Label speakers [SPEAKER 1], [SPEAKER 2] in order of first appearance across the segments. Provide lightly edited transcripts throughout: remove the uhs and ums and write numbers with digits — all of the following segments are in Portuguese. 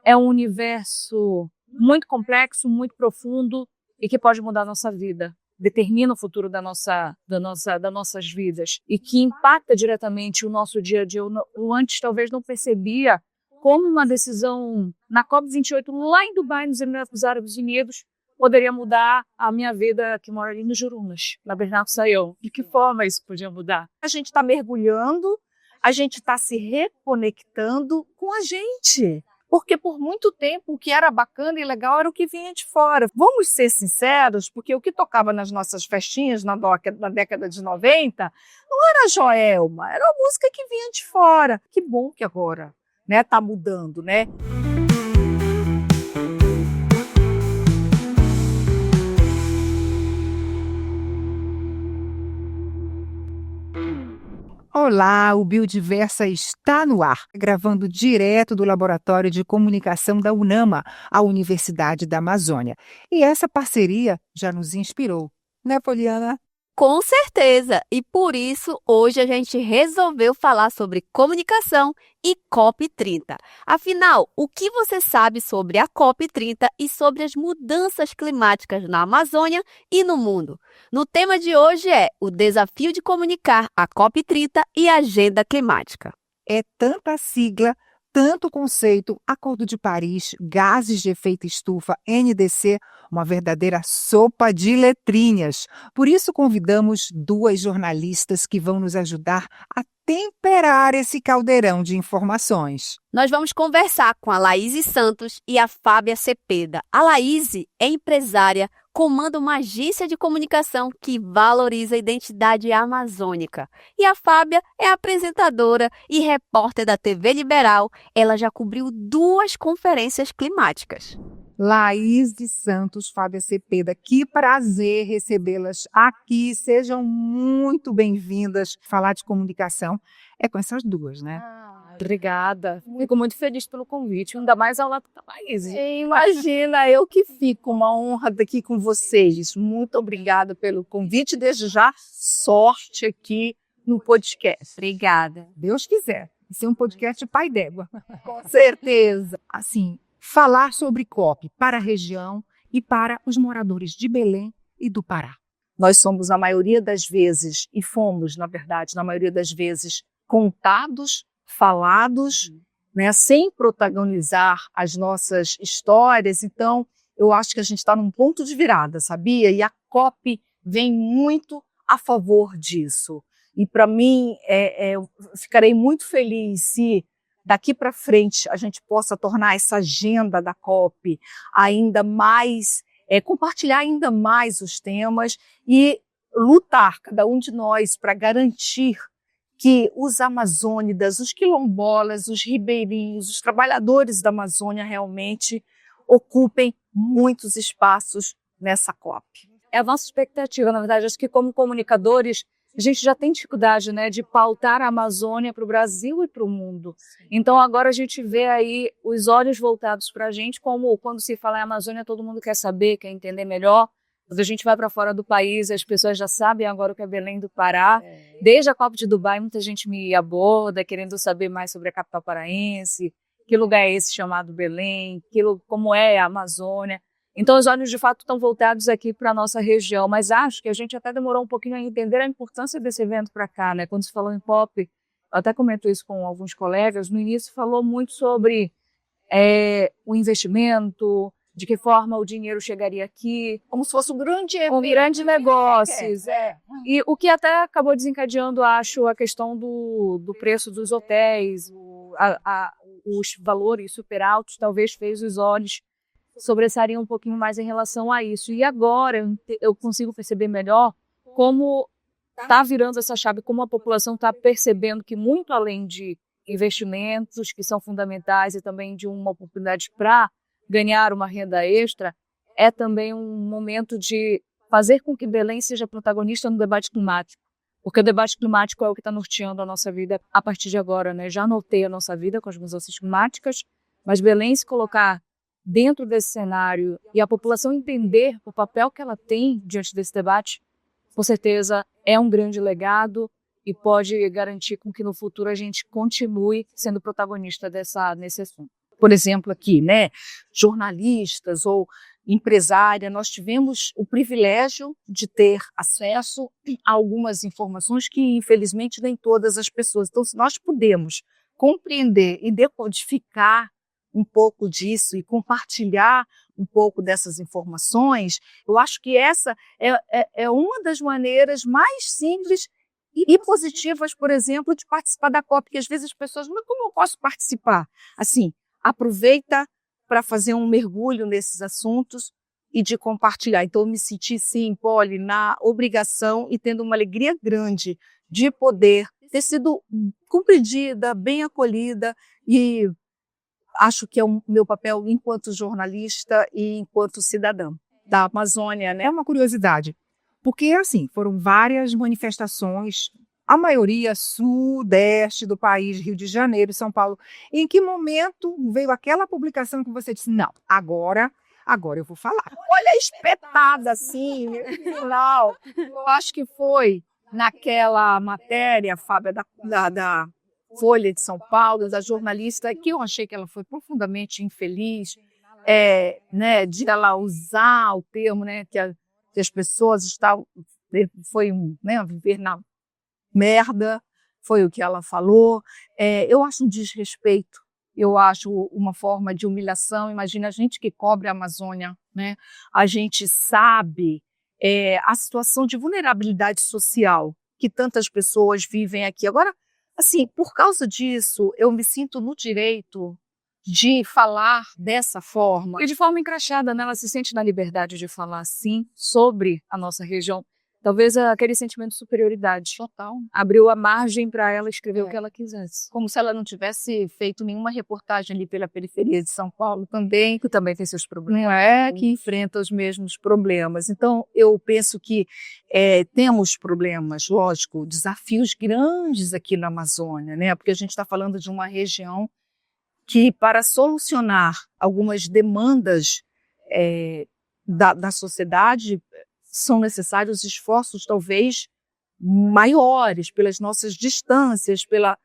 [SPEAKER 1] é um universo muito complexo, muito profundo e que pode mudar a nossa vida, determina o futuro das nossas vidas e que impacta diretamente o nosso dia a dia. Eu antes talvez não percebia como uma decisão na COP28 lá em Dubai, nos Emirados Árabes Unidos, poderia mudar a minha vida, que mora ali nos Jurunas, na Bernardo Sayão. De que forma isso podia mudar?
[SPEAKER 2] A gente está mergulhando, a gente está se reconectando com a gente. Porque por muito tempo o que era bacana e legal era o que vinha de fora. Vamos ser sinceros, porque o que tocava nas nossas festinhas na década de 90 não era Joelma, era a música que vinha de fora. Que bom que agora tá mudando, né?
[SPEAKER 3] Olá, o Biodiversa está no ar, gravando direto do Laboratório de Comunicação da UNAMA, a Universidade da Amazônia. E essa parceria já nos inspirou, né, Poliana?
[SPEAKER 4] Com certeza! E por isso, hoje a gente resolveu falar sobre comunicação e COP30. Afinal, o que você sabe sobre a COP30 e sobre as mudanças climáticas na Amazônia e no mundo? No tema de hoje é o desafio de comunicar a COP30 e a agenda climática.
[SPEAKER 3] É tanta sigla, tanto conceito, Acordo de Paris, gases de efeito estufa, NDC, uma verdadeira sopa de letrinhas. Por isso convidamos duas jornalistas que vão nos ajudar a temperar esse caldeirão de informações.
[SPEAKER 4] Nós vamos conversar com a Laíse Santos e a Fábia Cepeda. A Laíse é empresária, comanda uma agência de comunicação que valoriza a identidade amazônica. E a Fábia é apresentadora e repórter da TV Liberal. Ela já cobriu 2 conferências climáticas.
[SPEAKER 3] Laíse Santos, Fábia Cepeda, que prazer recebê-las aqui. Sejam muito bem-vindas. Falar de comunicação é com essas duas, né?
[SPEAKER 1] Obrigada. Fico muito feliz pelo convite, ainda mais ao lado da Laíse.
[SPEAKER 2] Imagina, eu que fico, uma honra estar aqui com vocês. Muito obrigada pelo convite. Desde já, sorte aqui no podcast.
[SPEAKER 4] Obrigada.
[SPEAKER 3] Deus quiser. Esse é um podcast pai d'égua.
[SPEAKER 2] Com certeza.
[SPEAKER 3] Assim, falar sobre COP para a região e para os moradores de Belém e do Pará.
[SPEAKER 2] Nós somos, a maioria das vezes, e fomos, na verdade, na maioria das vezes, contados, falados, né, sem protagonizar as nossas histórias. Então, eu acho que a gente está num ponto de virada, sabia? E a COP vem muito a favor disso. E, para mim, eu ficarei muito feliz se daqui para frente a gente possa tornar essa agenda da COP ainda mais, compartilhar ainda mais os temas e lutar, cada um de nós, para garantir que os amazônidas, os quilombolas, os ribeirinhos, os trabalhadores da Amazônia realmente ocupem muitos espaços nessa COP.
[SPEAKER 1] É a nossa expectativa, na verdade. Acho que como comunicadores, a gente já tem dificuldade, né, de pautar a Amazônia para o Brasil e para o mundo. Então agora a gente vê aí os olhos voltados para a gente, como quando se fala em Amazônia, todo mundo quer saber, quer entender melhor. Quando a gente vai para fora do país, as pessoas já sabem agora o que é Belém do Pará. Desde a COP de Dubai, muita gente me aborda, querendo saber mais sobre a capital paraense, que lugar é esse chamado Belém, como é a Amazônia. Então, os olhos, de fato, estão voltados aqui para a nossa região, mas acho que a gente até demorou um pouquinho a entender a importância desse evento para cá, né? Quando se falou em COP, eu até comento isso com alguns colegas, no início falou muito sobre o investimento, de que forma o dinheiro chegaria aqui.
[SPEAKER 2] Como se fosse um grande
[SPEAKER 1] negócio. E o que até acabou desencadeando, acho, a questão do preço dos hotéis, os valores super altos, talvez fez os olhos sobressariam um pouquinho mais em relação a isso. E agora eu consigo perceber melhor como está virando essa chave, como a população está percebendo que muito além de investimentos que são fundamentais e também de uma oportunidade para ganhar uma renda extra, é também um momento de fazer com que Belém seja protagonista no debate climático. Porque o debate climático é o que está norteando a nossa vida a partir de agora, né? Já norteia a nossa vida com as mudanças climáticas, mas Belém se colocar dentro desse cenário e a população entender o papel que ela tem diante desse debate, com certeza é um grande legado e pode garantir com que no futuro a gente continue sendo protagonista nesse assunto.
[SPEAKER 2] por exemplo, aqui, né, jornalistas ou empresária, nós tivemos o privilégio de ter acesso a algumas informações que, infelizmente, nem todas as pessoas. Então, se nós podemos compreender e decodificar um pouco disso e compartilhar um pouco dessas informações, eu acho que essa é uma das maneiras mais simples e positivas, por exemplo, de participar da COP, porque às vezes as pessoas, mas como eu posso participar? Assim, aproveita para fazer um mergulho nesses assuntos e de compartilhar. Então, eu me senti, sim, Polly, na obrigação e tendo uma alegria grande de poder ter sido compreendida, bem acolhida, e acho que é o meu papel enquanto jornalista e enquanto cidadã da Amazônia, né?
[SPEAKER 3] É uma curiosidade, porque assim, foram várias manifestações, a maioria sudeste do país, Rio de Janeiro, São Paulo. Em que momento veio aquela publicação que você disse, não, agora eu vou falar?
[SPEAKER 2] Olha, espetada assim, no final. Eu acho que foi naquela matéria, Fábio, da Folha de São Paulo, da jornalista, que eu achei que ela foi profundamente infeliz, né, de ela usar o termo, né, que as pessoas estavam, foi né, viver na merda, foi o que ela falou. Eu acho um desrespeito, eu acho uma forma de humilhação. Imagina a gente que cobre a Amazônia, né? A gente sabe a situação de vulnerabilidade social que tantas pessoas vivem aqui. Agora, assim, por causa disso, eu me sinto no direito de falar dessa forma.
[SPEAKER 1] E de forma encaixada, né? Ela se sente na liberdade de falar, sim, sobre a nossa região. Talvez aquele sentimento de superioridade.
[SPEAKER 2] Total.
[SPEAKER 1] Abriu a margem para ela escrever o que ela quisesse.
[SPEAKER 2] Como se ela não tivesse feito nenhuma reportagem ali pela periferia de São Paulo também.
[SPEAKER 1] Que também tem seus problemas.
[SPEAKER 2] Não é? Que enfrenta os mesmos problemas. Então, eu penso que temos problemas, lógico, desafios grandes aqui na Amazônia, né? Porque a gente está falando de uma região que, para solucionar algumas demandas da sociedade, são necessários esforços talvez maiores pelas nossas distâncias, pela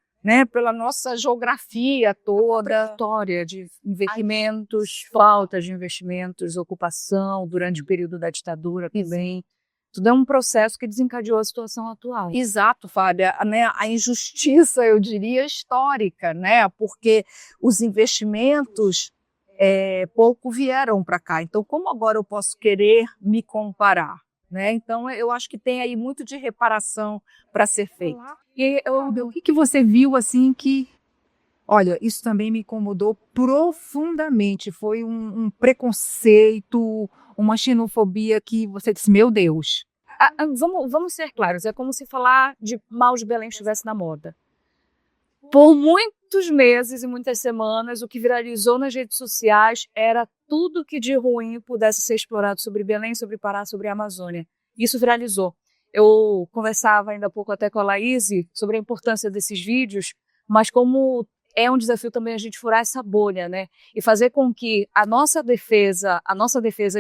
[SPEAKER 2] nossa geografia toda.
[SPEAKER 1] História de investimentos, falta de investimentos, ocupação durante o período da ditadura também. Tudo é um processo que desencadeou a situação atual.
[SPEAKER 2] Exato, Fábia, né? A injustiça, eu diria, histórica, né? Porque os investimentos pouco vieram para cá. Então, como agora eu posso querer me comparar? Né? Então, eu acho que tem aí muito de reparação para ser feito.
[SPEAKER 3] E o que você viu assim que, olha, isso também me incomodou profundamente? Foi um preconceito, uma xenofobia que você disse, meu Deus.
[SPEAKER 1] Vamos ser claros, é como se falar de Mal de Belém estivesse na moda. Por muitos meses e muitas semanas, o que viralizou nas redes sociais era tudo que de ruim pudesse ser explorado sobre Belém, sobre Pará, sobre a Amazônia. Isso viralizou. Eu conversava ainda há pouco até com a Laís sobre a importância desses vídeos, mas como é um desafio também a gente furar essa bolha, né? E fazer com que a nossa defesa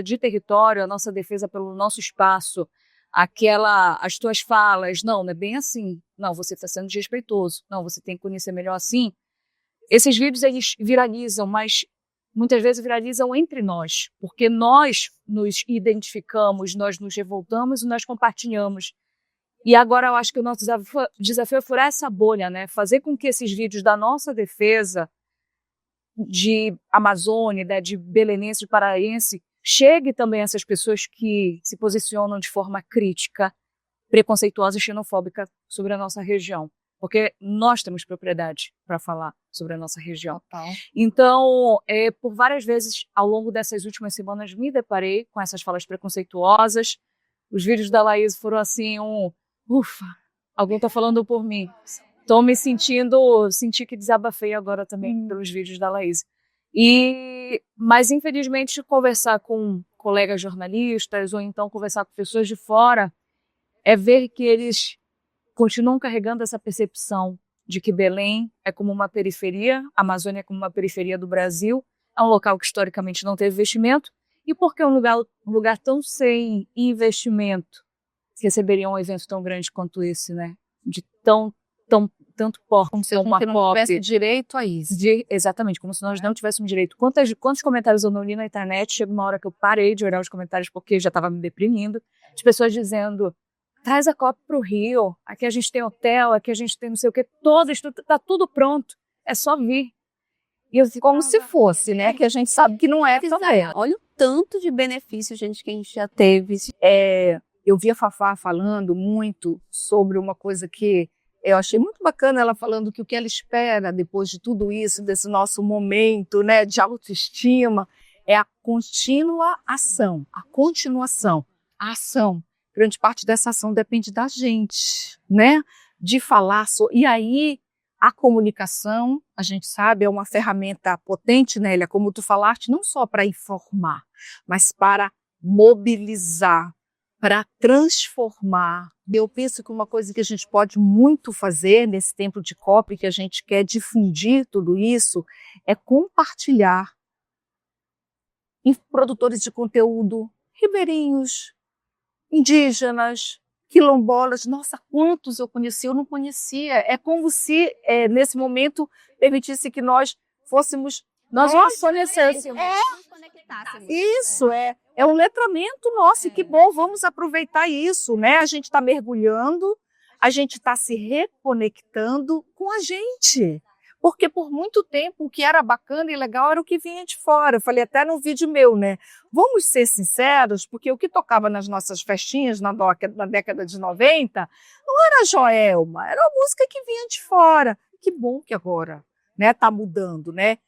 [SPEAKER 1] de território, a nossa defesa pelo nosso espaço, as tuas falas, não é bem assim, não, você está sendo desrespeitoso, não, você tem que conhecer melhor assim. Esses vídeos, eles viralizam, mas muitas vezes viralizam entre nós, porque nós nos identificamos, nós nos revoltamos e nós compartilhamos. E agora eu acho que o nosso desafio é furar essa bolha, né? Fazer com que esses vídeos da nossa defesa de Amazônia, né, de belenense, de paraense, chegue também a essas pessoas que se posicionam de forma crítica, preconceituosa e xenofóbica sobre a nossa região. Porque nós temos propriedade para falar sobre a nossa região. Então, por várias vezes, ao longo dessas últimas semanas, me deparei com essas falas preconceituosas. Os vídeos da Laís foram assim, ufa, alguém está falando por mim. Estou me senti que desabafei agora também pelos vídeos da Laís. Mas, infelizmente, conversar com colegas jornalistas ou então conversar com pessoas de fora é ver que eles continuam carregando essa percepção de que Belém é como uma periferia, a Amazônia é como uma periferia do Brasil, é um local que historicamente não teve investimento, e porque é um lugar tão sem investimento receberia um evento tão grande quanto esse, né? De tanto porte
[SPEAKER 2] Como se a
[SPEAKER 1] como a
[SPEAKER 2] gente não
[SPEAKER 1] COP.
[SPEAKER 2] tivesse direito a isso.
[SPEAKER 1] Exatamente, como se nós não tivéssemos direito. Quantos comentários eu não li na internet, chega uma hora que eu parei de olhar os comentários porque já estava me deprimindo, de pessoas dizendo, traz a COP para o Rio, aqui a gente tem hotel, aqui a gente tem não sei o que, tá tudo pronto, é só vir. E eu
[SPEAKER 2] Como se fosse, né? Que a gente sabe que não é também.
[SPEAKER 4] Olha o tanto de benefício, gente, que a gente já teve.
[SPEAKER 2] Eu vi a Fafá falando muito sobre uma coisa que eu achei muito bacana, ela falando que o que ela espera depois de tudo isso, desse nosso momento, né, de autoestima, é a contínua ação, a continuação, a ação. Grande parte dessa ação depende da gente, né, de falar. E aí, a comunicação, a gente sabe, é uma ferramenta potente, Nélia, como tu falaste, não só para informar, mas para mobilizar, para transformar. Eu penso que uma coisa que a gente pode muito fazer nesse tempo de COP, que a gente quer difundir tudo isso, é compartilhar em produtores de conteúdo, ribeirinhos, indígenas, quilombolas. Nossa, quantos eu conheci, eu não conhecia. É como se, nesse momento, permitisse que nós fôssemos... Nós conhecêssemos. Isso, é um letramento nosso, e que bom, vamos aproveitar isso, né? A gente está mergulhando, a gente está se reconectando com a gente, porque por muito tempo o que era bacana e legal era o que vinha de fora. Eu falei até num vídeo meu, né? Vamos ser sinceros, porque o que tocava nas nossas festinhas na década de 90 não era Joelma, era uma música que vinha de fora. Que bom que agora, né, tá mudando, né?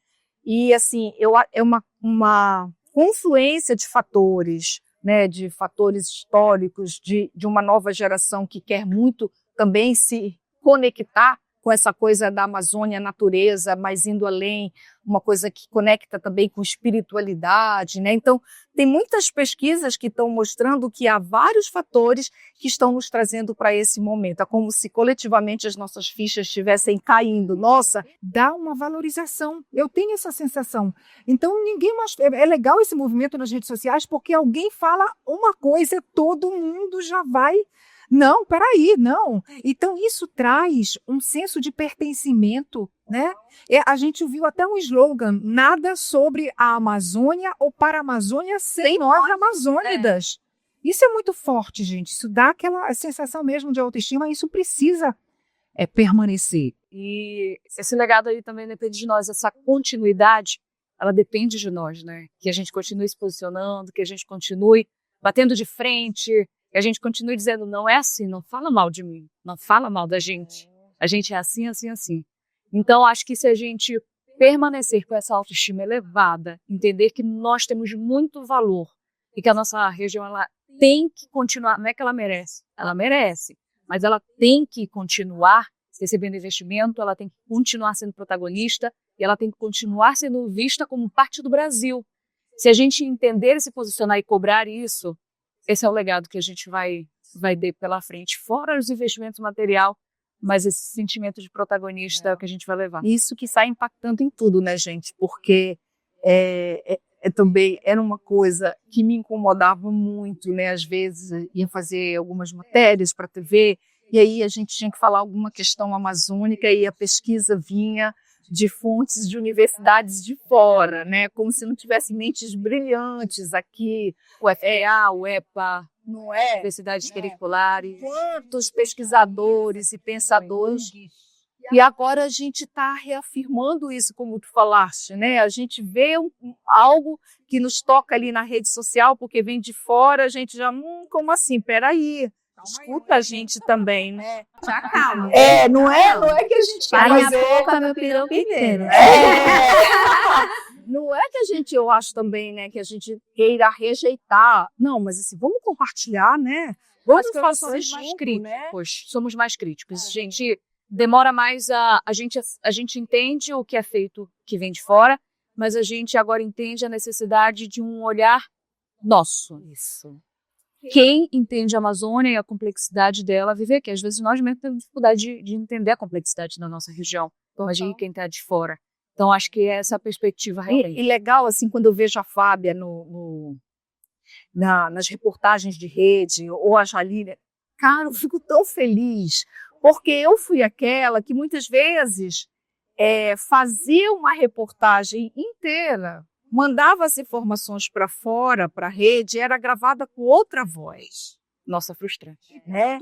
[SPEAKER 2] E assim, é uma confluência de fatores, né, de fatores históricos, de uma nova geração que quer muito também se conectar com essa coisa da Amazônia, natureza, mas indo além, uma coisa que conecta também com espiritualidade, né? Então, tem muitas pesquisas que estão mostrando que há vários fatores que estão nos trazendo para esse momento. É como se coletivamente as nossas fichas estivessem caindo. Nossa,
[SPEAKER 3] dá uma valorização. Eu tenho essa sensação. Então, ninguém mais... É legal esse movimento nas redes sociais, porque alguém fala uma coisa, todo mundo já vai... Não, peraí, não. Então, isso traz um senso de pertencimento, né? A gente viu até um slogan, nada sobre a Amazônia ou para a Amazônia sem nós amazônidas. Isso é muito forte, gente. Isso dá aquela sensação mesmo de autoestima, isso precisa permanecer.
[SPEAKER 1] E esse legado aí também depende de nós, essa continuidade, ela depende de nós, né? Que a gente continue se posicionando, que a gente continue batendo de frente, que a gente continue dizendo, não é assim, não fala mal de mim, não fala mal da gente. A gente é assim, assim, assim. Então, acho que se a gente permanecer com essa autoestima elevada, entender que nós temos muito valor e que a nossa região ela tem que continuar, não é que ela merece, mas ela tem que continuar recebendo investimento, ela tem que continuar sendo protagonista e ela tem que continuar sendo vista como parte do Brasil. Se a gente entender e se posicionar e cobrar isso, esse é o legado que a gente vai ter pela frente, fora os investimentos material, mas esse sentimento de protagonista é o que a gente vai levar.
[SPEAKER 2] Isso que sai impactando em tudo, né, gente? Porque também era uma coisa que me incomodava muito, né? Às vezes ia fazer algumas matérias para a TV, e aí a gente tinha que falar alguma questão amazônica e a pesquisa vinha de fontes de universidades de fora, né? Como se não tivesse mentes brilhantes aqui.
[SPEAKER 1] O FPA, o EPA,
[SPEAKER 2] não é?
[SPEAKER 1] Universidades Periculares.
[SPEAKER 2] Quantos pesquisadores e pensadores. E agora a gente está reafirmando isso, como tu falaste, né? A gente vê algo que nos toca ali na rede social, porque vem de fora, a gente já, como assim? Peraí. Escuta a gente também, né?
[SPEAKER 4] Já calma.
[SPEAKER 2] Não é que a gente quer fazer...
[SPEAKER 4] a pouco, meu piroco inteiro.
[SPEAKER 2] Não é que a gente, eu acho também, né, que a gente queira rejeitar. Não, mas assim, vamos compartilhar, né? Vamos fazer
[SPEAKER 1] somos mais críticos,
[SPEAKER 2] né?
[SPEAKER 1] Somos mais críticos. A gente demora mais a gente entende o que é feito que vem de fora, mas a gente agora entende a necessidade de um olhar nosso.
[SPEAKER 2] Isso.
[SPEAKER 1] Quem entende a Amazônia e a complexidade dela viver aqui. Às vezes nós mesmos temos dificuldade de entender a complexidade da nossa região. Imagina quem está de fora. Então, acho que é essa perspectiva realmente.
[SPEAKER 2] E legal, assim, quando eu vejo a Fábia nas reportagens de rede, ou a Jalília, cara, eu fico tão feliz, Porque eu fui aquela que muitas vezes fazia uma reportagem inteira, mandava as informações para fora, para a rede, era gravada com outra voz.
[SPEAKER 1] Nossa, frustrante.
[SPEAKER 2] Né?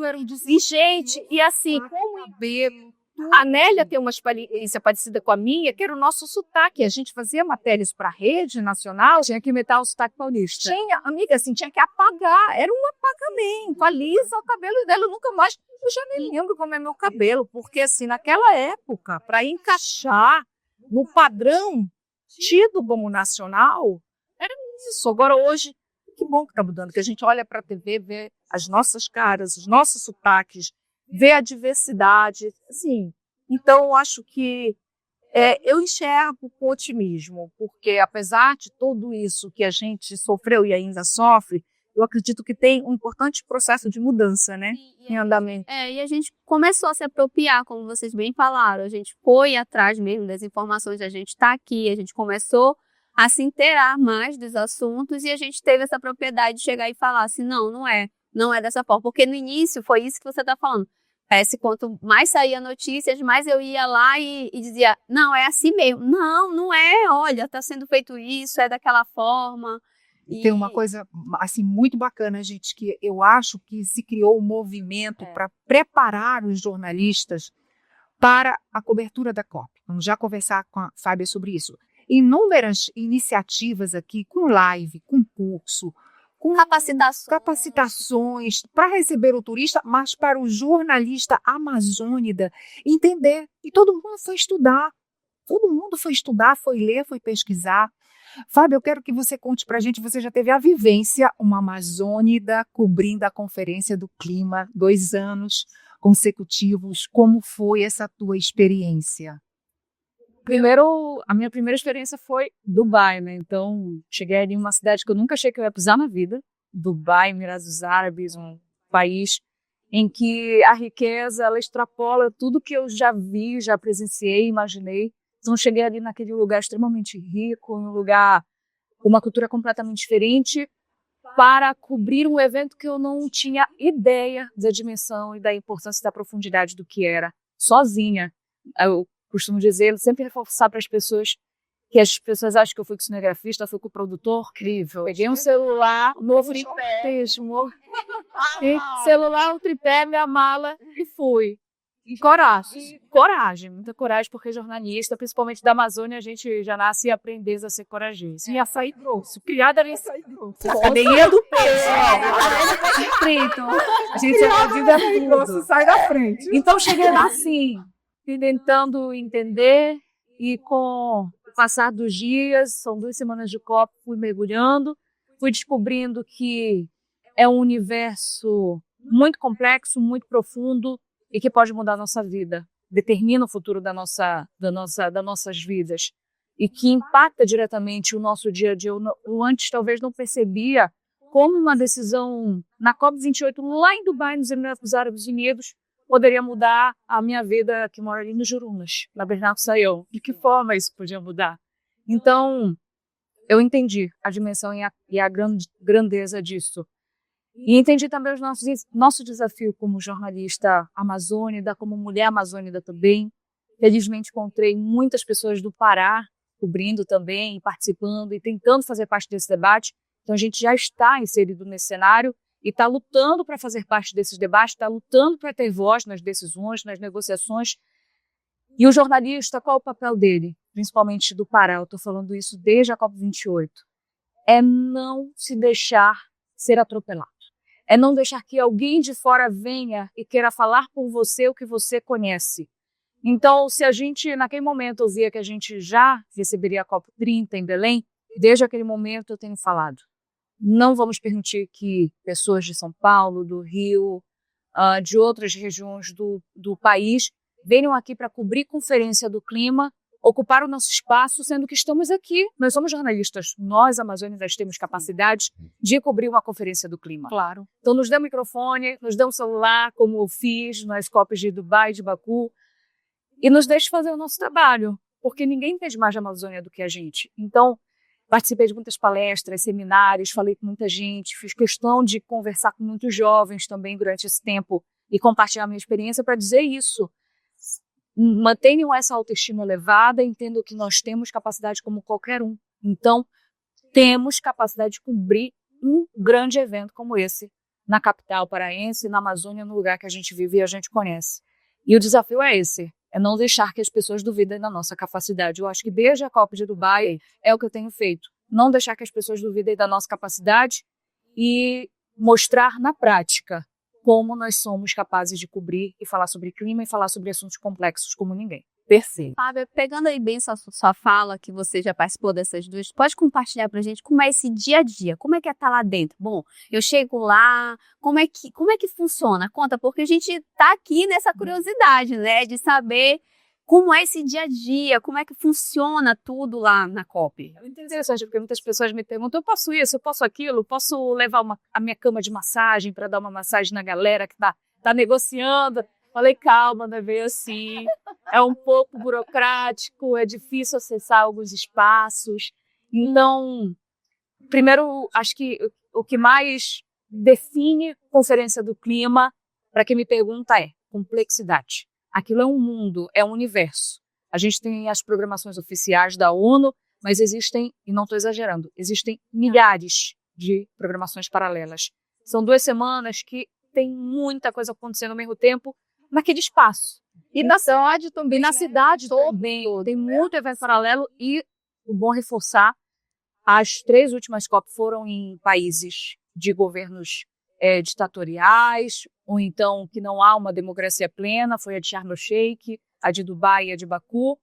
[SPEAKER 2] E, gente, e assim, como a Nélia tem uma experiência parecida com a minha, que era o nosso sotaque. A gente fazia matérias para a rede nacional.
[SPEAKER 1] Tinha que imitar o sotaque paulista.
[SPEAKER 2] Tinha, amiga, assim, tinha que apagar. Era um apagamento. Alisa, o cabelo dela, eu nunca mais. Eu já nem lembro como é meu cabelo, porque, assim, naquela época, para encaixar no padrão tido como nacional, era isso. Agora, hoje, que bom que está mudando, que a gente olha para a TV, vê as nossas caras, os nossos sotaques, vê a diversidade, assim. Então, eu acho que eu enxergo com otimismo, porque apesar de tudo isso que a gente sofreu e ainda sofre, eu acredito que tem um importante processo de mudança, né, em andamento.
[SPEAKER 4] E a gente começou a se apropriar, como vocês bem falaram, a gente foi atrás mesmo das informações, a gente está aqui, a gente começou a se inteirar mais dos assuntos e a gente teve essa propriedade de chegar e falar assim, não é dessa forma, porque no início foi isso que você está falando. Parece que quanto mais saía notícias, mais eu ia lá e dizia, não, é assim mesmo. Não é, olha, está sendo feito isso, é daquela forma.
[SPEAKER 3] E tem uma coisa assim muito bacana, gente, que eu acho que se criou um movimento para preparar os jornalistas para a cobertura da COP. Vamos já conversar com a Fábia sobre isso. Inúmeras iniciativas aqui, com live, com curso, com capacitações para receber o turista, mas para o jornalista amazônida entender. E todo mundo foi estudar. Todo mundo foi estudar, foi ler, foi pesquisar. Fábio, eu quero que você conte para a gente, você já teve a vivência, uma amazônida cobrindo a Conferência do Clima, 2 anos consecutivos. Como foi essa tua experiência?
[SPEAKER 1] Primeiro, a minha primeira experiência foi Dubai, né? Então, cheguei ali em uma cidade que eu nunca achei que eu ia pisar na vida. Dubai, Emirados Árabes, um país em que a riqueza, ela extrapola tudo que eu já vi, já presenciei, imaginei. Então, cheguei ali naquele lugar extremamente rico, um lugar com uma cultura completamente diferente, para cobrir um evento que eu não tinha ideia da dimensão e da importância da profundidade do que era, sozinha. Eu costumo dizer, sempre reforçar para as pessoas que as pessoas acham que eu fui com cinegrafista, eu fui com o produtor. Incrível. Peguei um celular, novo tripé, celular, um tripé, minha mala e fui. E coragem, muita coragem, porque jornalista, principalmente da Amazônia, a gente já nasce aprendiz a ser corajoso. E a sair grosso, criada em sair grosso.
[SPEAKER 2] Cadeirinha do peixe.
[SPEAKER 1] A gente é vida grosso, sai da frente. Então cheguei lá assim, tentando entender, e com o passar dos dias, são 2 semanas de COP, fui mergulhando, fui descobrindo que é um universo muito complexo, muito profundo, e que pode mudar a nossa vida, determina o futuro das nossas vidas, e que impacta diretamente o nosso dia a dia. Eu antes talvez não percebia como uma decisão na COP28, lá em Dubai, nos Emirados Árabes Unidos, poderia mudar a minha vida, que mora ali no Jurunas, na Bernardo Sayão. De que forma isso podia mudar? Então, eu entendi a dimensão e a grandeza disso. E entendi também nosso desafio como jornalista amazônida, como mulher amazônida também. Felizmente encontrei muitas pessoas do Pará cobrindo também, participando e tentando fazer parte desse debate. Então a gente já está inserido nesse cenário e está lutando para fazer parte desses debates, está lutando para ter voz nas decisões, nas negociações. E o jornalista, qual é o papel dele? Principalmente do Pará, eu estou falando isso desde a COP28. É não se deixar ser atropelado. É não deixar que alguém de fora venha e queira falar por você o que você conhece. Então, se a gente, naquele momento, ouvia que a gente já receberia a COP30 em Belém, desde aquele momento eu tenho falado. Não vamos permitir que pessoas de São Paulo, do Rio, de outras regiões do país, venham aqui para cobrir conferência do clima, ocupar o nosso espaço, sendo que estamos aqui. Nós somos jornalistas, nós, amazônicas, temos capacidade de cobrir uma conferência do clima.
[SPEAKER 2] Claro.
[SPEAKER 1] Então, nos dê um microfone, nos dê um celular, como eu fiz nas COPs de Dubai e de Baku, e nos deixe fazer o nosso trabalho, porque ninguém entende mais de Amazônia do que a gente. Então, participei de muitas palestras, seminários, falei com muita gente, fiz questão de conversar com muitos jovens também durante esse tempo e compartilhar minha experiência para dizer isso. Mantenham essa autoestima elevada, entendam que nós temos capacidade como qualquer um. Então, temos capacidade de cobrir um grande evento como esse, na capital paraense, na Amazônia, no lugar que a gente vive e a gente conhece. E o desafio é esse, é não deixar que as pessoas duvidem da nossa capacidade. Eu acho que desde a COP de Dubai é o que eu tenho feito. Não deixar que as pessoas duvidem da nossa capacidade e mostrar na prática como nós somos capazes de cobrir e falar sobre clima e falar sobre assuntos complexos como ninguém.
[SPEAKER 2] Perfeito.
[SPEAKER 4] Fábio, pegando aí bem sua fala, que você já participou dessas duas, pode compartilhar pra gente como é esse dia a dia? Como é que é estar lá dentro? Bom, eu chego lá, como é que funciona? Conta, porque a gente tá aqui nessa curiosidade, né, de saber como é esse dia a dia, como é que funciona tudo lá na COP.
[SPEAKER 1] É muito interessante, porque muitas pessoas me perguntam, eu posso isso, eu posso aquilo, posso levar a minha cama de massagem para dar uma massagem na galera que tá negociando? Falei, calma, não é bem assim, é um pouco burocrático, é difícil acessar alguns espaços. Então, primeiro, acho que o que mais define Conferência do Clima, para quem me pergunta, é complexidade. Aquilo é um mundo, é um universo. A gente tem as programações oficiais da ONU, mas existem, e não estou exagerando, existem milhares de programações paralelas. São 2 semanas que tem muita coisa acontecendo ao mesmo tempo, naquele espaço.
[SPEAKER 2] E na cidade também.
[SPEAKER 1] E na
[SPEAKER 2] né?
[SPEAKER 1] cidade também. Tem muito evento paralelo e, o bom reforçar, as 3 últimas COP foram em países de governos ditatoriais, ou então que não há uma democracia plena, foi a de Sharm el-Sheikh, a de Dubai e a de Baku.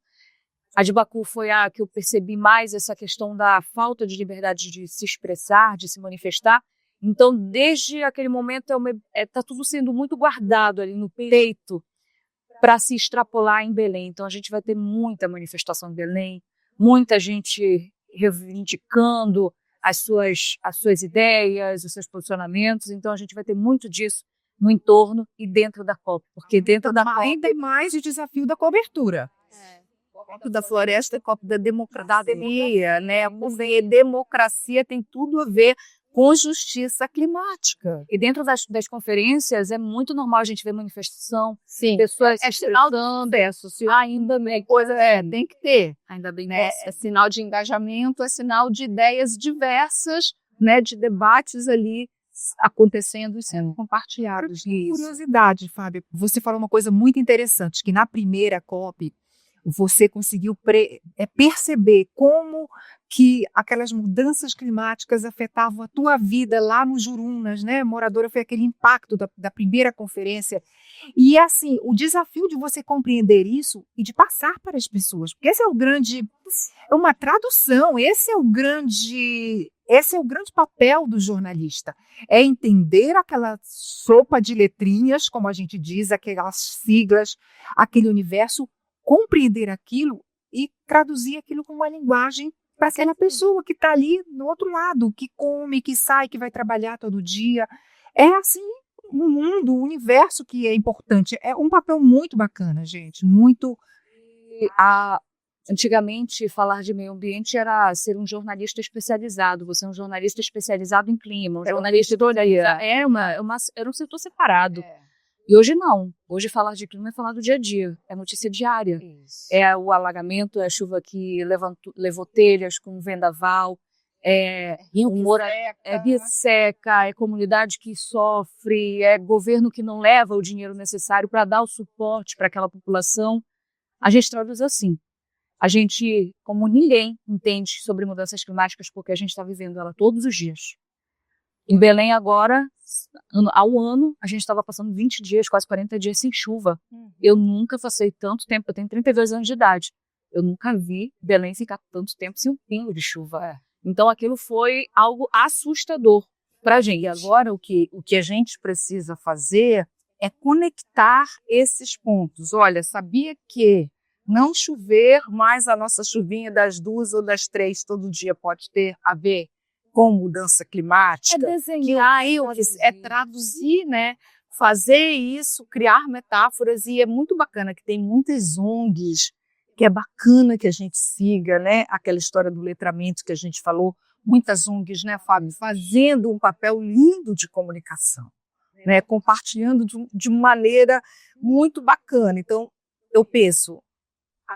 [SPEAKER 1] A de Baku foi a que eu percebi mais essa questão da falta de liberdade de se expressar, de se manifestar. Então, desde aquele momento, está tudo sendo muito guardado ali no peito para se extrapolar em Belém. Então, a gente vai ter muita manifestação em Belém, muita gente reivindicando as suas ideias, os seus posicionamentos. Então, a gente vai ter muito disso no entorno e dentro da COP. Porque dentro da COP...
[SPEAKER 3] Ainda mais o desafio da cobertura.
[SPEAKER 2] COP da floresta, COP da democracia, né? Porque democracia tem tudo a ver com justiça climática.
[SPEAKER 1] E dentro das conferências é muito normal a gente ver manifestação,
[SPEAKER 2] Sim.
[SPEAKER 1] pessoas
[SPEAKER 2] É sinal de sucesso.
[SPEAKER 1] ainda bem.
[SPEAKER 2] Tem que ter.
[SPEAKER 1] Ainda bem,
[SPEAKER 2] Né? É sinal de engajamento, é sinal de ideias diversas, né? De debates ali acontecendo e sendo compartilhados.
[SPEAKER 3] Curiosidade, Fábio, você falou uma coisa muito interessante, que na primeira COP você conseguiu perceber como que aquelas mudanças climáticas afetavam a tua vida lá no Jurunas, né? Moradora, foi aquele impacto da primeira conferência. E assim, o desafio de você compreender isso e de passar para as pessoas, porque esse é uma tradução, esse é o grande papel do jornalista, é entender aquela sopa de letrinhas, como a gente diz, aquelas siglas, aquele universo, compreender aquilo e traduzir aquilo com uma linguagem para aquela pessoa que está ali no outro lado, que come, que sai, que vai trabalhar todo dia. É assim um mundo, um universo que é importante. É um papel muito bacana, gente, muito...
[SPEAKER 1] Antigamente, falar de meio ambiente era ser um jornalista especializado. Você é um jornalista especializado em clima. Era um setor separado. E hoje não. Hoje falar de clima é falar do dia a dia. É notícia diária.
[SPEAKER 2] Isso.
[SPEAKER 1] É o alagamento, é a chuva que levou telhas com vendaval. É rio seca, é comunidade que sofre, é governo que não leva o dinheiro necessário para dar o suporte para aquela população. A gente traduz assim. A gente, como ninguém, entende sobre mudanças climáticas porque a gente está vivendo ela todos os dias. Em Belém agora, ao ano, a gente estava passando 20 dias, quase 40 dias sem chuva. Eu nunca passei tanto tempo, eu tenho 32 anos de idade. Eu nunca vi Belém ficar tanto tempo sem um pingo de chuva. Então aquilo foi algo assustador para a gente.
[SPEAKER 2] E agora o que a gente precisa fazer é conectar esses pontos. Olha, sabia que não chover, mas a nossa chuvinha das 2 ou das 3 todo dia pode ter a ver com mudança climática?
[SPEAKER 1] É desenhar,
[SPEAKER 2] é traduzir, né? Fazer isso, criar metáforas, e é muito bacana que tem muitas ONGs, que é bacana que a gente siga, né? Aquela história do letramento que a gente falou, muitas ONGs, né, Fábio, fazendo um papel lindo de comunicação. né, compartilhando de maneira muito bacana. Então, eu penso,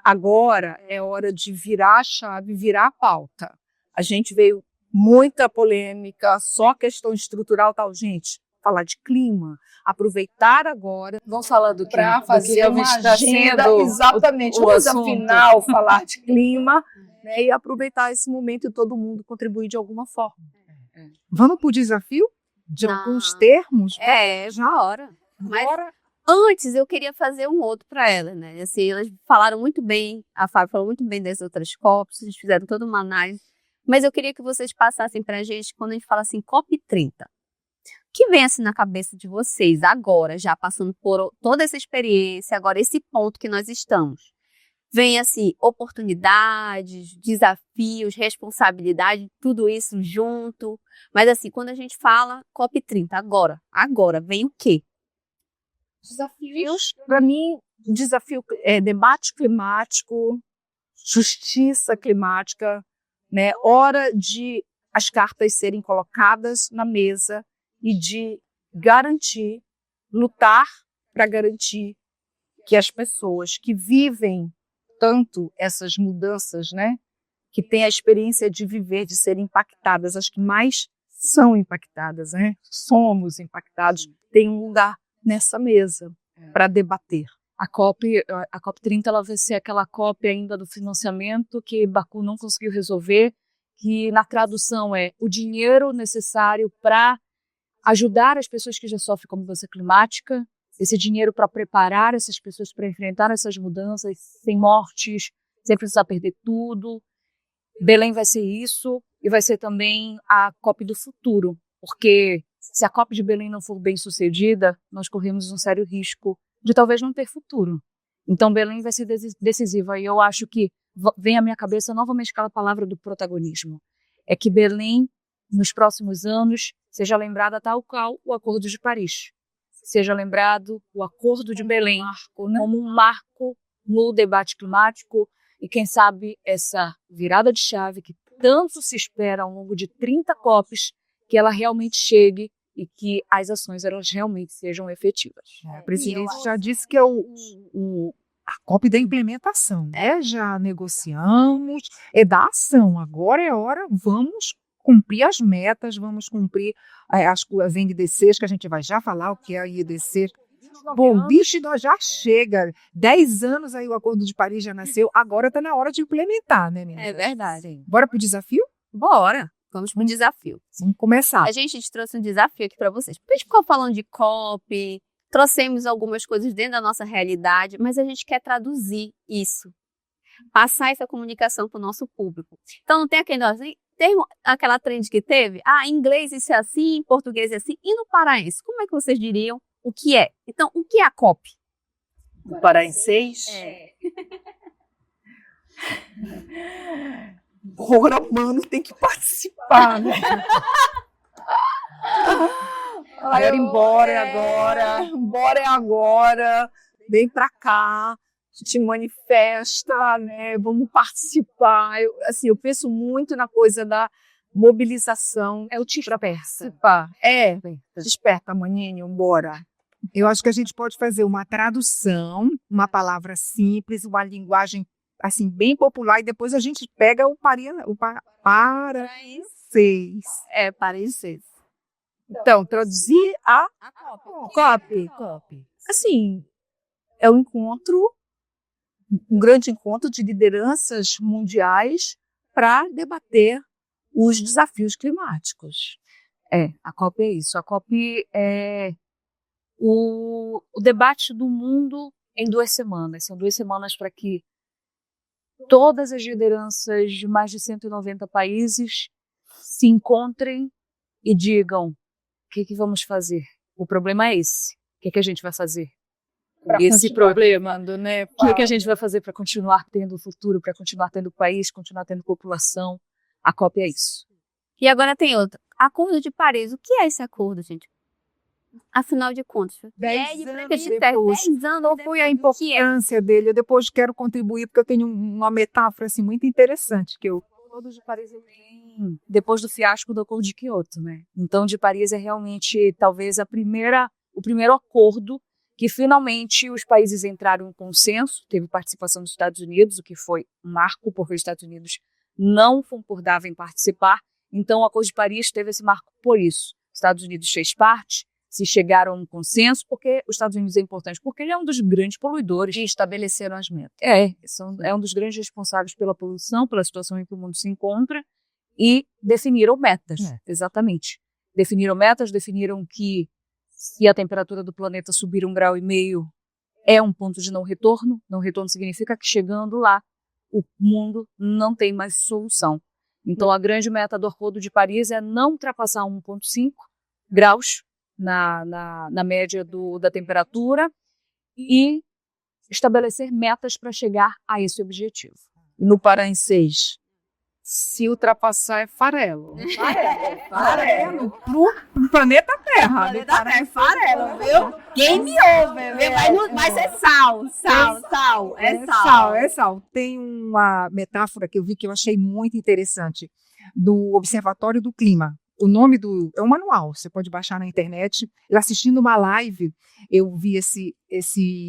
[SPEAKER 2] agora é hora de virar a chave, virar a pauta. A gente veio muita polêmica, só questão estrutural, tal, gente. Falar de clima, aproveitar agora
[SPEAKER 1] Vamos falar do que
[SPEAKER 2] para fazer uma
[SPEAKER 1] está
[SPEAKER 2] agenda,
[SPEAKER 1] sendo
[SPEAKER 2] exatamente,
[SPEAKER 1] o
[SPEAKER 2] vamos
[SPEAKER 1] assunto.
[SPEAKER 2] afinal falar de clima, né, e aproveitar esse momento e todo mundo contribuir de alguma forma.
[SPEAKER 3] Vamos para o desafio de
[SPEAKER 4] Não.
[SPEAKER 3] alguns termos?
[SPEAKER 4] Já hora. Mas
[SPEAKER 3] Bora.
[SPEAKER 4] antes eu queria fazer um outro para elas, né? Assim, elas falaram muito bem, a Fábio falou muito bem das outras COPs, eles fizeram toda uma análise, mas eu queria que vocês passassem para a gente, quando a gente fala assim, COP30, o que vem assim na cabeça de vocês agora, já passando por toda essa experiência, agora esse ponto que nós estamos? Vem assim, oportunidades, desafios, responsabilidade, tudo isso junto. Mas assim, quando a gente fala COP30, agora vem o quê?
[SPEAKER 2] Desafios, para mim, desafio é debate climático, justiça climática, né? Hora de as cartas serem colocadas na mesa e de garantir, lutar para garantir que as pessoas que vivem tanto essas mudanças, né, que têm a experiência de viver, de serem impactadas, as que mais são impactadas, né, somos impactados, tem um lugar nessa mesa para debater.
[SPEAKER 1] A COP30 ela vai ser aquela COP ainda do financiamento que Baku não conseguiu resolver, que na tradução é o dinheiro necessário para ajudar as pessoas que já sofrem com mudança climática, esse dinheiro para preparar essas pessoas para enfrentar essas mudanças sem mortes, sem precisar perder tudo. Belém vai ser isso e vai ser também a COP do futuro, porque se a COP de Belém não for bem sucedida, nós corremos um sério risco de talvez não ter futuro. Então Belém vai ser decisiva e eu acho que vem à minha cabeça novamente aquela palavra do protagonismo. É que Belém, nos próximos anos, seja lembrada tal qual o Acordo de Paris. Seja lembrado o Acordo de Belém como um marco no debate climático e, quem sabe, essa virada de chave que tanto se espera ao longo de 30 COPs, que ela realmente chegue e que as ações elas realmente sejam efetivas.
[SPEAKER 3] A presidente já disse que é a COP da implementação, né? Já negociamos, é da ação. Agora é hora, vamos cumprir as metas, vamos cumprir as NDCs, que a gente vai já falar o que é a IDC. Bom, bicho, nós já chega. 10 anos aí o Acordo de Paris já nasceu, agora está na hora de implementar, né, meninas?
[SPEAKER 4] É verdade.
[SPEAKER 3] Bora pro desafio?
[SPEAKER 4] Bora, vamos pro desafio.
[SPEAKER 3] Vamos começar.
[SPEAKER 4] A gente trouxe um desafio aqui para vocês. A gente ficou falando de COP, trouxemos algumas coisas dentro da nossa realidade, mas a gente quer traduzir isso, passar essa comunicação para o nosso público. Então não tem aquela trend que teve? Em inglês isso é assim, em português é assim, e no paraense? Como é que vocês diriam o que é? Então, o que é a COP?
[SPEAKER 2] No paraense? Bora, mano, tem que participar, né? Bora embora agora. Bora agora. Vem pra cá. A gente manifesta, né? Vamos participar. Eu penso muito na coisa da mobilização.
[SPEAKER 1] É o
[SPEAKER 2] para participar. Desperta, maninho, bora.
[SPEAKER 3] Eu acho que a gente pode fazer uma tradução, uma palavra simples, uma linguagem assim bem popular, e depois a gente pega o paraense.
[SPEAKER 4] Paraense.
[SPEAKER 2] Então, traduzir a COP. Assim, é um grande encontro de lideranças mundiais para debater os desafios climáticos.
[SPEAKER 1] A COP é isso. A COP é o debate do mundo em 2 semanas. São 2 semanas para que todas as lideranças de mais de 190 países se encontrem e digam: o que vamos fazer? O problema é esse. O que a gente vai fazer? Esse problema,
[SPEAKER 2] né?
[SPEAKER 1] O que a gente vai fazer para continuar tendo futuro, para continuar tendo país, continuar tendo população? A COP é isso.
[SPEAKER 4] E agora tem outro. Acordo de Paris. O que é esse acordo, gente? Afinal de contas,
[SPEAKER 3] 10 anos
[SPEAKER 4] depois,
[SPEAKER 3] qual foi a importância dele? Eu depois quero contribuir, porque eu tenho uma metáfora assim, muito interessante, que eu
[SPEAKER 1] Acordo de Paris vem depois do fiasco do Acordo de Quioto, né? Então, de Paris é realmente talvez o primeiro acordo que finalmente os países entraram em consenso. Teve participação dos Estados Unidos, o que foi um marco, porque os Estados Unidos não concordavam em participar. Então, o Acordo de Paris teve esse marco por isso. Os Estados Unidos fez parte, se chegaram a um consenso, porque os Estados Unidos é importante, porque ele é um dos grandes poluidores.
[SPEAKER 2] E estabeleceram as metas.
[SPEAKER 1] É um dos grandes responsáveis pela poluição, pela situação em que o mundo se encontra, e definiram metas, exatamente. Definiram metas, definiram que se a temperatura do planeta subir 1,5 graus, é um ponto de não retorno. Não retorno significa que chegando lá, o mundo não tem mais solução. Então, a grande meta do Acordo de Paris é não ultrapassar 1,5 graus na média da temperatura e estabelecer metas para chegar a esse objetivo.
[SPEAKER 2] No Parancês, se ultrapassar é farelo.
[SPEAKER 3] Farelo pro planeta Terra.
[SPEAKER 4] É farelo, viu? Game over, viu? Mas é sal.
[SPEAKER 3] É sal. Tem uma metáfora que eu vi que eu achei muito interessante, do Observatório do Clima. O nome é um manual, você pode baixar na internet. Eu assistindo uma live, eu vi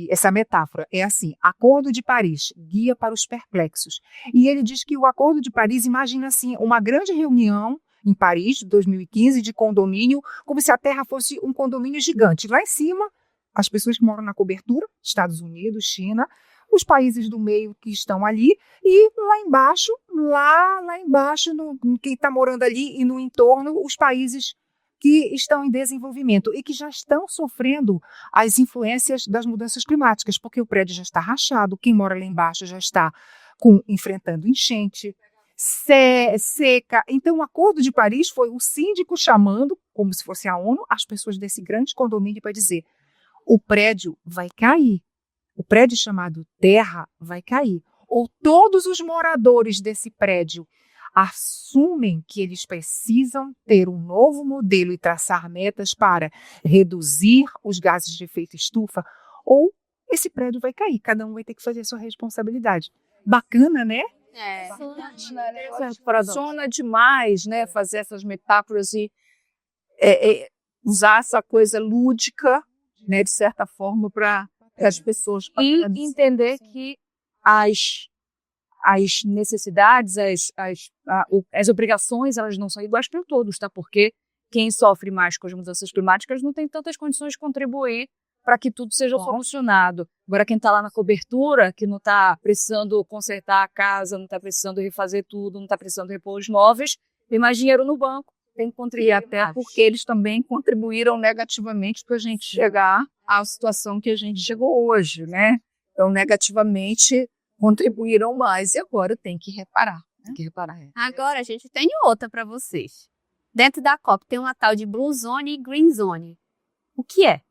[SPEAKER 3] essa metáfora. É assim: Acordo de Paris, guia para os perplexos. E ele diz que o Acordo de Paris, imagina assim, uma grande reunião em Paris, 2015, de condomínio, como se a Terra fosse um condomínio gigante. Lá em cima, as pessoas que moram na cobertura, Estados Unidos, China, os países do meio que estão ali, e lá embaixo, quem está morando ali e no entorno, os países que estão em desenvolvimento e que já estão sofrendo as influências das mudanças climáticas, porque o prédio já está rachado, quem mora lá embaixo já está enfrentando enchente, seca. Então, o Acordo de Paris foi o síndico chamando, como se fosse a ONU, as pessoas desse grande condomínio para dizer: o prédio vai cair. O prédio chamado Terra vai cair. Ou todos os moradores desse prédio assumem que eles precisam ter um novo modelo e traçar metas para reduzir os gases de efeito estufa, ou esse prédio vai cair. Cada um vai ter que fazer a sua responsabilidade. Bacana, né?
[SPEAKER 2] Funciona demais, né? Fazer essas metáforas e usar essa coisa lúdica, né? De certa forma, para as pessoas.
[SPEAKER 1] E entender que as necessidades, as obrigações, elas não são iguais para todos, tá? Porque quem sofre mais com as mudanças climáticas não tem tantas condições de contribuir para que tudo seja solucionado. Agora, quem está lá na cobertura, que não está precisando consertar a casa, não está precisando refazer tudo, não está precisando repor os móveis, tem mais dinheiro no banco, tem que contribuir.
[SPEAKER 2] E até porque eles também contribuíram negativamente para a gente chegar à situação que a gente chegou hoje, né? Então, negativamente, contribuíram mais e agora tem que reparar.
[SPEAKER 4] Agora, a gente tem outra para vocês. Dentro da COP tem uma tal de Blue Zone e Green Zone. O que é?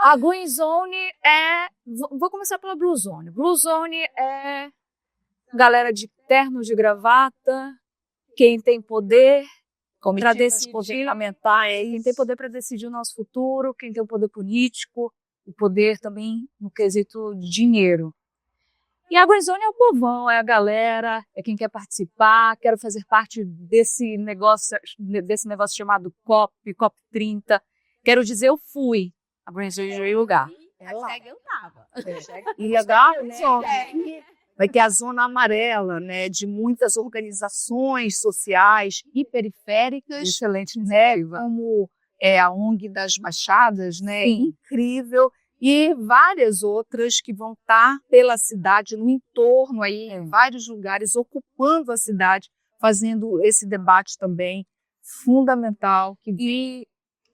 [SPEAKER 1] A Green Zone vou começar pela Blue Zone. Blue Zone é galera de terno, de gravata, quem tem poder para decidir, quem tem poder para decidir o nosso futuro, quem tem o poder político, o poder também no quesito de dinheiro. E a Green Zone é o povão, é a galera, é quem quer participar, quero fazer parte desse negócio chamado COP30. Quero dizer, eu fui. A Green Zone é o lugar.
[SPEAKER 4] Eu tava.
[SPEAKER 2] E legal, né? Vai ter a zona amarela, né, de muitas organizações sociais e periféricas.
[SPEAKER 1] Excelente,
[SPEAKER 2] né, como a ONG das Baixadas, né, incrível, e várias outras que vão estar pela cidade, no entorno aí, em vários lugares, ocupando a cidade, fazendo esse debate também fundamental.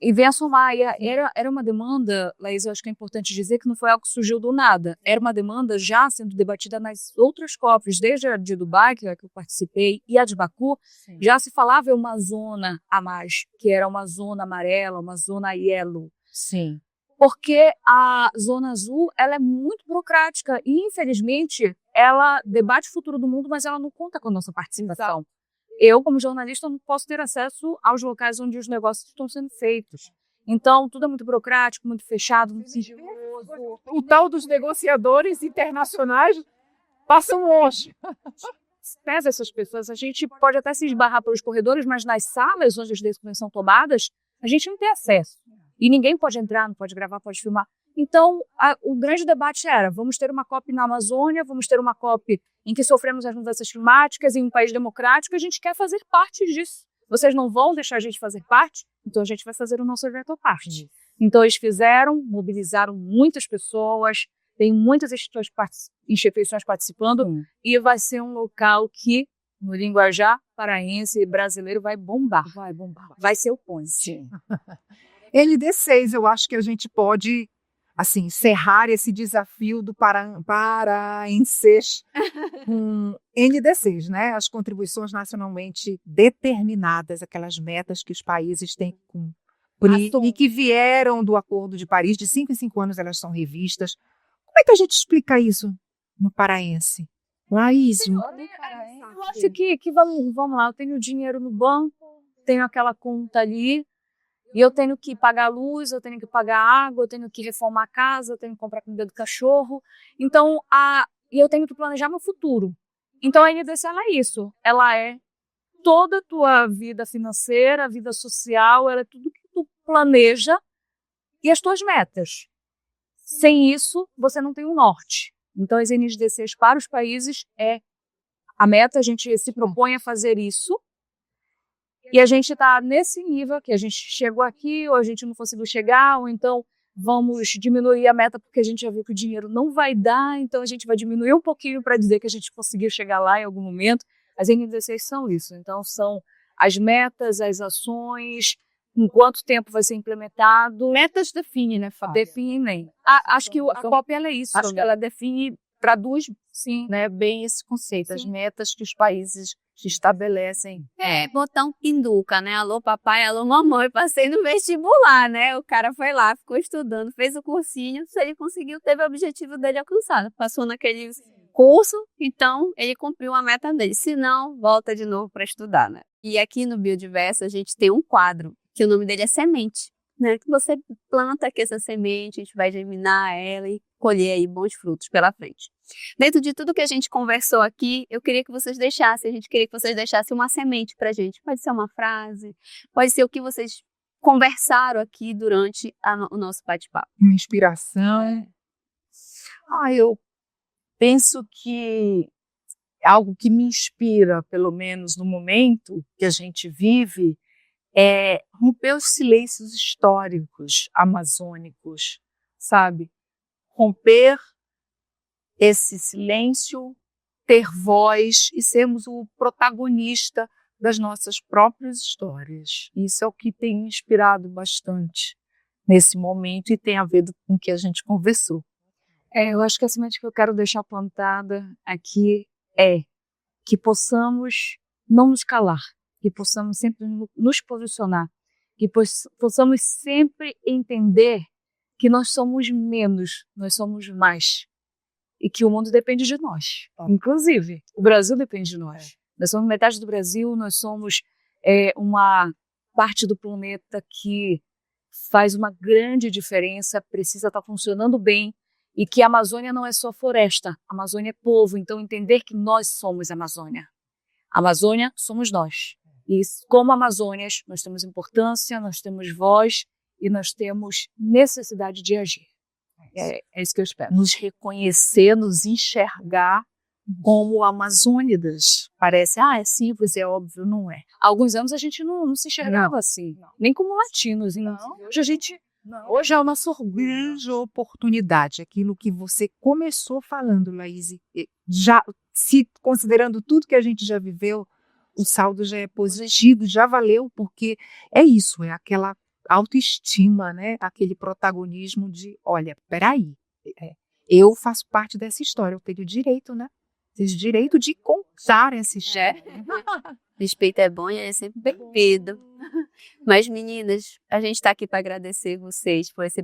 [SPEAKER 1] E vem a somar, era uma demanda, Laís, eu acho que é importante dizer que não foi algo que surgiu do nada. Era uma demanda já sendo debatida nas outras COPs, desde a de Dubai, que eu participei, e a de Baku, já se falava em uma zona a mais, que era uma zona amarela, uma zona yellow.
[SPEAKER 2] Sim.
[SPEAKER 1] Porque a zona azul, ela é muito burocrática e, infelizmente, ela debate o futuro do mundo, mas ela não conta com a nossa participação. Eu, como jornalista, não posso ter acesso aos locais onde os negócios estão sendo feitos. Então, tudo é muito burocrático, muito fechado, muito sigiloso.
[SPEAKER 3] O tal dos negociadores internacionais passam hoje.
[SPEAKER 1] pesa essas pessoas. A gente pode até se esbarrar pelos corredores, mas nas salas onde as decisões são tomadas, a gente não tem acesso. E ninguém pode entrar, não pode gravar, pode filmar. Então, o grande debate era, vamos ter uma COP na Amazônia, vamos ter uma COP em que sofremos as mudanças climáticas em um país democrático, a gente quer fazer parte disso. Vocês não vão deixar a gente fazer parte? Então a gente vai fazer o nosso evento à parte. Então eles fizeram, mobilizaram muitas pessoas, tem muitas instituições participando, e vai ser um local que, no linguajar paraense e brasileiro, vai bombar.
[SPEAKER 2] Vai bombar.
[SPEAKER 1] Vai ser o ponte.
[SPEAKER 3] ND6, eu acho que a gente pode, assim, encerrar esse desafio do paraenses com ND6, né? As contribuições nacionalmente determinadas, aquelas metas que os países têm que cumprir e que vieram do Acordo de Paris, de 5 em 5 anos elas são revistas. Como é que a gente explica isso no paraense? Laís,
[SPEAKER 1] Eu acho que vamos lá, eu tenho dinheiro no banco, tenho aquela conta ali, e eu tenho que pagar a luz, eu tenho que pagar a água, eu tenho que reformar a casa, eu tenho que comprar comida do cachorro. Então, e eu tenho que planejar meu futuro. Então, a NDC, ela é isso. Ela é toda a tua vida financeira, vida social, ela é tudo que tu planeja e as tuas metas. Sem isso, você não tem um norte. Então, as NDCs para os países é a meta, a gente se propõe a fazer isso. E a gente está nesse nível que a gente chegou aqui, ou a gente não conseguiu chegar, ou então vamos diminuir a meta porque a gente já viu que o dinheiro não vai dar, então a gente vai diminuir um pouquinho para dizer que a gente conseguiu chegar lá em algum momento. As NDCs são isso, então são as metas, as ações, em quanto tempo vai ser implementado.
[SPEAKER 2] Metas define, né, Fábio?
[SPEAKER 1] Definem. Acho que a COP ela é isso.
[SPEAKER 2] Acho que ela define, traduz,
[SPEAKER 1] sim,
[SPEAKER 2] né, bem esse conceito,
[SPEAKER 1] sim,
[SPEAKER 2] as metas que os países estabelecem.
[SPEAKER 4] Botão pinduca, né? Alô papai, alô mamãe, passei no vestibular, né? O cara foi lá, ficou estudando, fez o cursinho, se ele conseguiu, teve o objetivo dele alcançado. Passou naquele curso, então ele cumpriu a meta dele. Se não, volta de novo para estudar, né? E aqui no Biodiverso a gente tem um quadro, que o nome dele é Semente, né? Que você planta aqui essa semente, a gente vai germinar ela e colher aí bons frutos pela frente. Dentro de tudo que a gente conversou aqui, a gente queria que vocês deixassem uma semente pra gente. Pode ser uma frase, pode ser o que vocês conversaram aqui durante o nosso bate-papo.
[SPEAKER 3] Uma inspiração.
[SPEAKER 2] Eu penso que algo que me inspira, pelo menos no momento que a gente vive, é romper os silêncios históricos amazônicos, sabe? Romper esse silêncio, ter voz e sermos o protagonista das nossas próprias histórias. Isso é o que tem me inspirado bastante nesse momento e tem a ver com o que a gente conversou.
[SPEAKER 1] Eu acho que a semente que eu quero deixar plantada aqui é que possamos não nos calar, que possamos sempre nos posicionar, que possamos sempre entender que nós somos menos, nós somos mais. E que o mundo depende de nós. Inclusive, o Brasil depende de nós. Nós somos metade do Brasil, nós somos uma parte do planeta que faz uma grande diferença, precisa estar funcionando bem, e que a Amazônia não é só floresta, a Amazônia é povo, então entender que nós somos a Amazônia. A Amazônia somos nós. E como Amazônias, nós temos importância, nós temos voz e nós temos necessidade de agir. É isso que eu espero.
[SPEAKER 2] Nos reconhecer, nos enxergar como amazônidas. Parece, é simples, é óbvio, não é.
[SPEAKER 1] Há alguns anos a gente não se enxergava assim, nem como latinos. Hoje é a nossa
[SPEAKER 3] grande oportunidade, aquilo que você começou falando, Laís. Já se considerando tudo que a gente já viveu, o saldo já é positivo, já valeu, porque é isso, é aquela autoestima, né? Aquele protagonismo de, olha, peraí, eu faço parte dessa história, eu tenho direito, né? Tenho direito de contar essa história.
[SPEAKER 4] Respeito é bom e é sempre bem-vindo. Mas, meninas, a gente está aqui para agradecer vocês por esse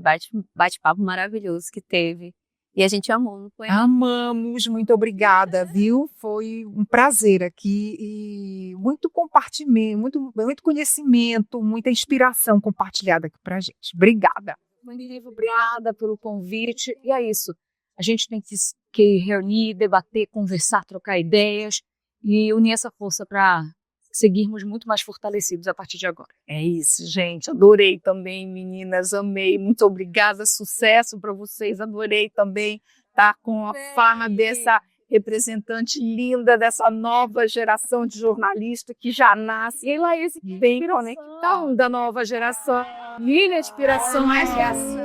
[SPEAKER 4] bate-papo maravilhoso que teve. E a gente amou, não foi?
[SPEAKER 3] Amamos, muito obrigada, viu? Foi um prazer aqui e muito compartimento, muito conhecimento, muita inspiração compartilhada aqui pra gente. Obrigada.
[SPEAKER 1] Obrigada pelo convite. E é isso. A gente tem que reunir, debater, conversar, trocar ideias e unir essa força para seguirmos muito mais fortalecidos a partir de agora.
[SPEAKER 2] É isso, gente. Adorei também, meninas. Amei. Muito obrigada. Sucesso para vocês. Adorei também estar com a farra dessa representante linda dessa nova geração de jornalistas que já nasce. E lá esse bem conectado da nova geração. Minha inspiração é assim.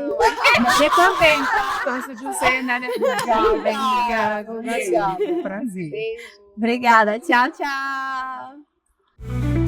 [SPEAKER 3] Você também. Torço de você, né? Obrigada.
[SPEAKER 2] Obrigada.
[SPEAKER 3] Prazer.
[SPEAKER 4] Obrigada. Tchau, tchau.